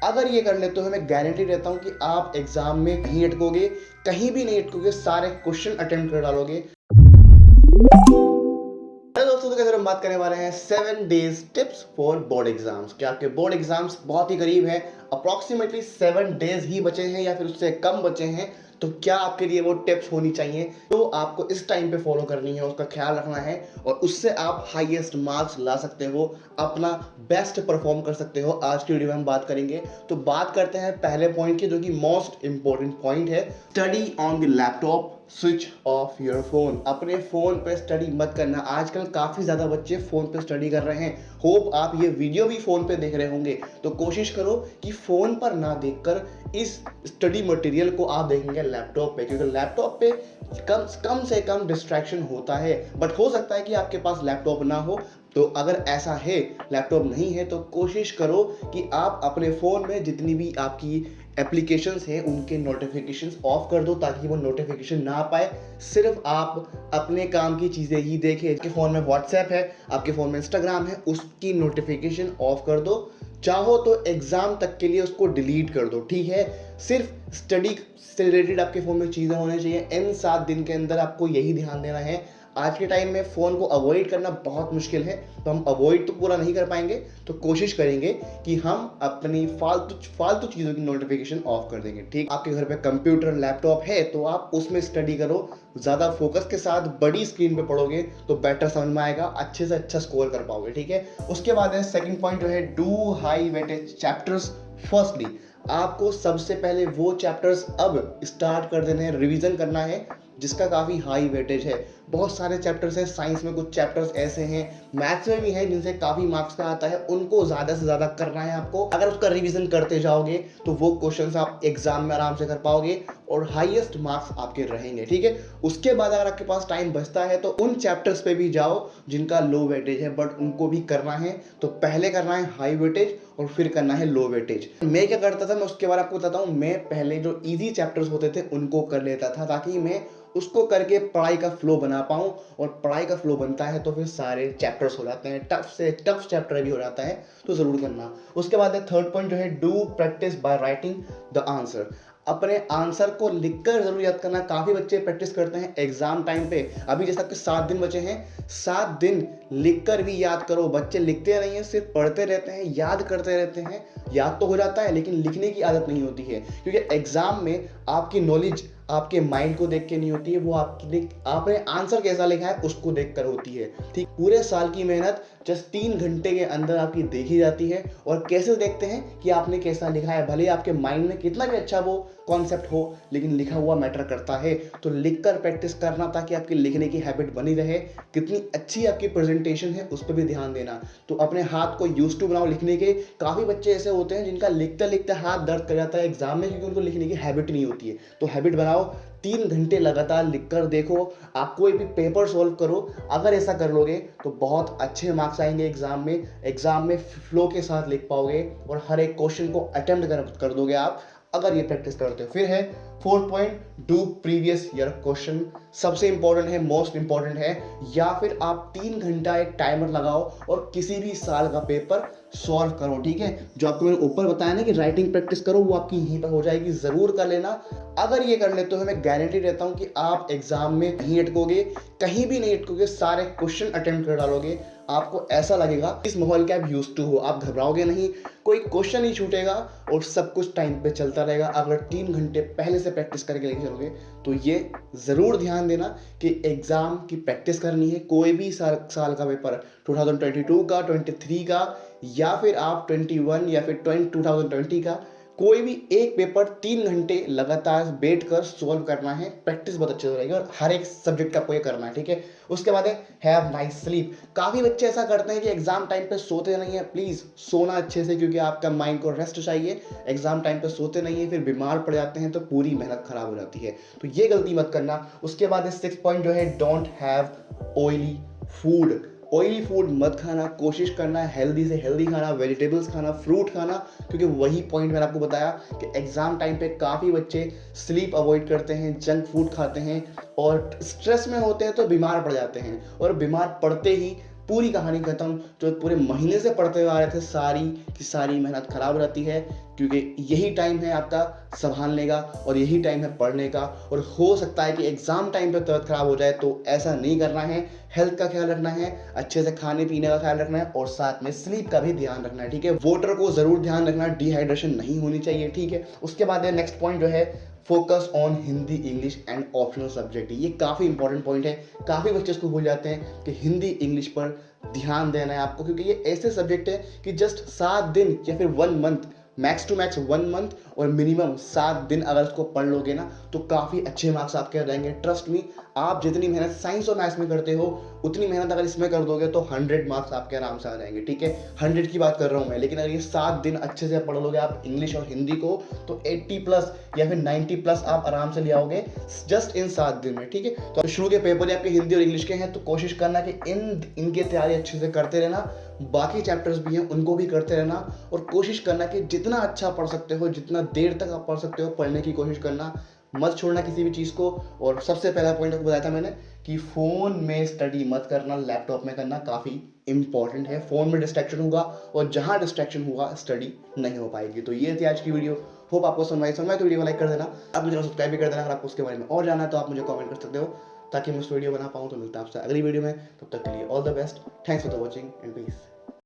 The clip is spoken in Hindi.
अगर ये कर लेते हो मैं गारंटी देता हूँ कि आप एग्जाम में नहीं अटकोगे, कहीं भी नहीं अटकोगे, सारे क्वेश्चन अटेम्प्ट कर डालोगे। हेलो दोस्तों, तो कैसे हम बात करने वाले हैं 7 days tips for board exams. क्या आपके बोर्ड एग्जाम्स बहुत ही करीब है, अप्रॉक्सीमेटली 7 डेज ही बचे हैं या फिर उससे कम बचे हैं, तो क्या आपके लिए वो टिप्स होनी चाहिए तो आपको इस टाइम पे फॉलो करनी है, उसका ख्याल रखना है और उससे आप हाईएस्ट मार्क्स ला सकते हो, अपना बेस्ट परफॉर्म कर सकते हो। आज की वीडियो में हम बात करेंगे। तो बात करते हैं पहले पॉइंट की, जो कि मोस्ट इंपॉर्टेंट पॉइंट है, study on the laptop, switch off your phone. अपने फोन पे स्टडी मत करना। आजकल काफी ज्यादा बच्चे फोन पे स्टडी कर रहे हैं। होप आप ये वीडियो भी फोन पे देख रहे होंगे, तो कोशिश करो कि फोन पर ना देखकर इस स्टडी मटेरियल को आप देखेंगे लैपटॉप पे, क्योंकि लैपटॉप पे कम से कम डिस्ट्रैक्शन होता है। बट हो सकता है कि आपके पास लैपटॉप ना हो, तो अगर ऐसा है, लैपटॉप नहीं है, तो कोशिश करो कि आप अपने फ़ोन में जितनी भी आपकी एप्लीकेशंस हैं उनके नोटिफिकेशंस ऑफ कर दो, ताकि वो नोटिफिकेशन ना पाए, सिर्फ आप अपने काम की चीज़ें ही देखें। आपके फ़ोन में व्हाट्सएप है, आपके फ़ोन में इंस्टाग्राम है, उसकी नोटिफिकेशन ऑफ कर दो। चाहो तो एग्ज़ाम तक के लिए उसको डिलीट कर दो, ठीक है। सिर्फ स्टडी से रिलेटेड आपके फ़ोन में चीज़ें होनी चाहिए। इन 7 दिन के अंदर आपको यही ध्यान देना है। आज के टाइम में फ़ोन को अवॉइड करना बहुत मुश्किल है, तो हम अवॉइड तो पूरा नहीं कर पाएंगे, तो कोशिश करेंगे कि हम अपनी फालतू चीज़ों की नोटिफिकेशन ऑफ कर देंगे, ठीक। आपके घर पे कंप्यूटर लैपटॉप है तो आप उसमें स्टडी करो, ज़्यादा फोकस के साथ बड़ी स्क्रीन पे पढ़ोगे तो बेटर समझ में आएगा, अच्छे से अच्छा स्कोर कर पाओगे, ठीक है। उसके बाद है सेकंड पॉइंट, जो है do high weightage chapters firstly. आपको सबसे पहले वो चैप्टर्स अब स्टार्ट कर देने हैं, रिवीजन करना है जिसका काफ़ी हाई वेटेज है। बहुत सारे चैप्टर्स हैं, साइंस में कुछ चैप्टर्स ऐसे हैं, मैथ्स में भी हैं जिनसे काफ़ी मार्क्स का आता है, उनको ज़्यादा से ज़्यादा करना है आपको। अगर उसका रिवीजन करते जाओगे तो वो क्वेश्चंस आप एग्जाम में आराम से कर पाओगे और हाईएस्ट मार्क्स आपके रहेंगे, ठीक है। उसके बाद अगर आपके पास टाइम बचता है तो उन चैप्टर्स पे भी जाओ जिनका लो वेटेज है, बट उनको भी करना है। तो पहले करना है हाई वेटेज और फिर करना है लो वेटेज। मैं क्या करता था, मैं उसके बारे में आपको बताता हूँ। मैं पहले जो इजी चैप्टर्स होते थे उनको कर लेता था, ताकि मैं उसको करके पढ़ाई का फ्लो बना पाऊँ, और पढ़ाई का फ्लो बनता है तो फिर सारे चैप्टर्स हो जाते हैं, टफ से टफ चैप्टर भी हो जाता है, तो ज़रूर करना। उसके बाद है थर्ड पॉइंट, जो है do practice by writing the answer. अपने आंसर को लिखकर जरूर याद करना। काफ़ी बच्चे प्रैक्टिस करते हैं एग्जाम टाइम पे। अभी जैसा कि 7 दिन बचे हैं, 7 दिन लिखकर भी याद करो। बच्चे लिखते नहीं है, सिर्फ पढ़ते रहते हैं, याद करते रहते हैं। याद तो हो जाता है लेकिन लिखने की आदत नहीं होती है, क्योंकि एग्जाम में आपकी नॉलेज आपके माइंड को देख के नहीं होती है, वो आपने आंसर कैसा लिखा है उसको देखकर होती है, ठीक। पूरे साल की मेहनत जस्ट 3 घंटे के अंदर आपकी देखी जाती है। और कैसे देखते हैं कि आपने कैसा लिखा है, भले आपके माइंड में कितना भी अच्छा वो कॉन्सेप्ट हो, लेकिन लिखा हुआ मैटर करता है। तो लिखकर प्रैक्टिस करना, ताकि आपकी लिखने की हैबिट बनी रहे। कितनी अच्छी आपकी प्रेजेंटेशन है उस पर भी ध्यान देना। तो अपने हाथ को यूज टू बनाओ लिखने के। काफ़ी बच्चे ऐसे होते हैं जिनका लिखते लिखते हाथ दर्द कर जाता है एग्जाम में, क्योंकि उनको लिखने की हैबिट नहीं होती है। तो हैबिट बनाओ, 3 घंटे लगातार लिखकर देखो, आप कोई भी पेपर सॉल्व करो। अगर ऐसा कर लोगे तो बहुत अच्छे मार्क्स आएंगे एग्जाम में फ्लो के साथ लिख पाओगे और हर एक क्वेश्चन को अटेम्प्ट कर दोगे आप, अगर ये प्रैक्टिस करते हो। फिर है fourth point, do previous year question. सबसे इंपॉर्टेंट है, मोस्ट इंपॉर्टेंट है। या फिर आप 3 घंटा एक टाइमर लगाओ और किसी भी साल का पेपर सॉल्व करो, ठीक है। जो आपको मैंने ऊपर बताया ना कि राइटिंग प्रैक्टिस करो, वो आपकी यहीं पर हो जाएगी, जरूर कर लेना। अगर ये कर लेते हो मैं गारंटी देता हूँ कि आप एग्जाम में नहीं अटकोगे, कहीं भी नहीं अटकोगे, सारे क्वेश्चन अटेम्प्ट कर डालोगे। आपको ऐसा लगेगा इस माहौल के आप यूज्ड टू हो, आप घबराओगे नहीं, कोई क्वेश्चन नहीं छूटेगा और सब कुछ टाइम पे चलता रहेगा। अगर 3 घंटे पहले से प्रैक्टिस करके लेके चलोगे तो ये ज़रूर ध्यान देना कि एग्ज़ाम की प्रैक्टिस करनी है। कोई भी साल का पेपर, 2022 का, 23 का, या फिर आप 21 या फिर 2020 का, कोई भी एक पेपर 3 घंटे लगातार बैठ कर सॉल्व करना है। प्रैक्टिस बहुत अच्छे से रहेगी और हर एक सब्जेक्ट का आपको ये करना है, ठीक है। उसके बाद है हैव नाइस स्लीप। काफ़ी बच्चे ऐसा करते हैं कि एग्जाम टाइम पे सोते नहीं है। प्लीज़ सोना अच्छे से, क्योंकि आपका माइंड को रेस्ट चाहिए। एग्जाम टाइम पे सोते नहीं है, फिर बीमार पड़ जाते हैं तो पूरी मेहनत खराब हो जाती है, तो ये गलती मत करना। उसके बाद है 6 पॉइंट, जो है don't have oily food. Oily food मत खाना, कोशिश करना है हेल्दी से हेल्दी खाना, वेजिटेबल्स खाना, फ्रूट खाना, क्योंकि वही पॉइंट मैंने आपको बताया कि एग्जाम टाइम पे काफ़ी बच्चे स्लीप अवॉइड करते हैं, जंक फूड खाते हैं और स्ट्रेस में होते हैं तो बीमार पड़ जाते हैं, और बीमार पड़ते ही पूरी कहानी खत्म। जो पूरे महीने से पढ़ते हुए आ रहे थे, सारी की सारी मेहनत खराब हो जाती है। क्योंकि यही टाइम है आपका संभालने का और यही टाइम है पढ़ने का। और हो सकता है कि एग्जाम टाइम पे तबीयत खराब हो जाए, तो ऐसा नहीं करना है। हेल्थ का ख्याल रखना है, अच्छे से खाने पीने का ख्याल रखना है और साथ में स्लीप का भी ध्यान रखना है, ठीक है। वाटर को जरूर ध्यान रखना, डिहाइड्रेशन नहीं होनी चाहिए, ठीक है। उसके बाद नेक्स्ट पॉइंट जो है, focus on Hindi, English and optional subject. ये काफ़ी इंपॉर्टेंट पॉइंट है। काफ़ी बच्चे इसको भूल जाते हैं कि हिंदी इंग्लिश पर ध्यान देना है आपको, क्योंकि ये ऐसे सब्जेक्ट है कि जस्ट 7 दिन या फिर 1 month, max to max 1 month और मिनिमम 7 दिन अगर इसको पढ़ लोगे ना, तो काफ़ी अच्छे मार्क्स आपके आ जाएंगे। ट्रस्ट मी, आप जितनी मेहनत साइंस और मैथ्स में करते हो, उतनी मेहनत अगर इसमें कर दोगे तो 100 मार्क्स आपके आराम से आ जाएंगे, ठीक है। 100 की बात कर रहा हूँ मैं, लेकिन अगर ये 7 दिन अच्छे से पढ़ लोगे आप इंग्लिश और हिंदी को, तो 80+ या फिर 90+ आप आराम से ले आओगे जस्ट इन 7 दिन में, ठीक है। तो शुरू के पेपर आपके हिंदी और इंग्लिश के हैं, तो कोशिश करना कि इनकी तैयारी अच्छे से करते रहना। बाकी चैप्टर्स भी हैं, उनको भी करते रहना और कोशिश करना कि जितना अच्छा पढ़ सकते हो, जितना देर तक आप पढ़ सकते हो, पढ़ने की कोशिश करना, मत छोड़ना किसी भी चीज़ को। और सबसे पहला पॉइंट आपको बताया था मैंने कि फ़ोन में स्टडी मत करना, लैपटॉप में करना काफ़ी इंपॉर्टेंट है। फ़ोन में डिस्ट्रैक्शन होगा और जहाँ डिस्ट्रैक्शन होगा स्टडी नहीं हो पाएगी। तो ये थी आज की वीडियो। होप आपको समझ तो वीडियो को लाइक कर देना, आप मुझे सब्सक्राइब भी कर देना। अगर आपको उसके बारे में और जानना है तो आप मुझे कमेंट कर सकते हो, ताकि मैं उस वीडियो बना पाऊँ। तो मिलता है आपसे अगली वीडियो में, तब तक के लिए all the best. Thanks for the watching and piece.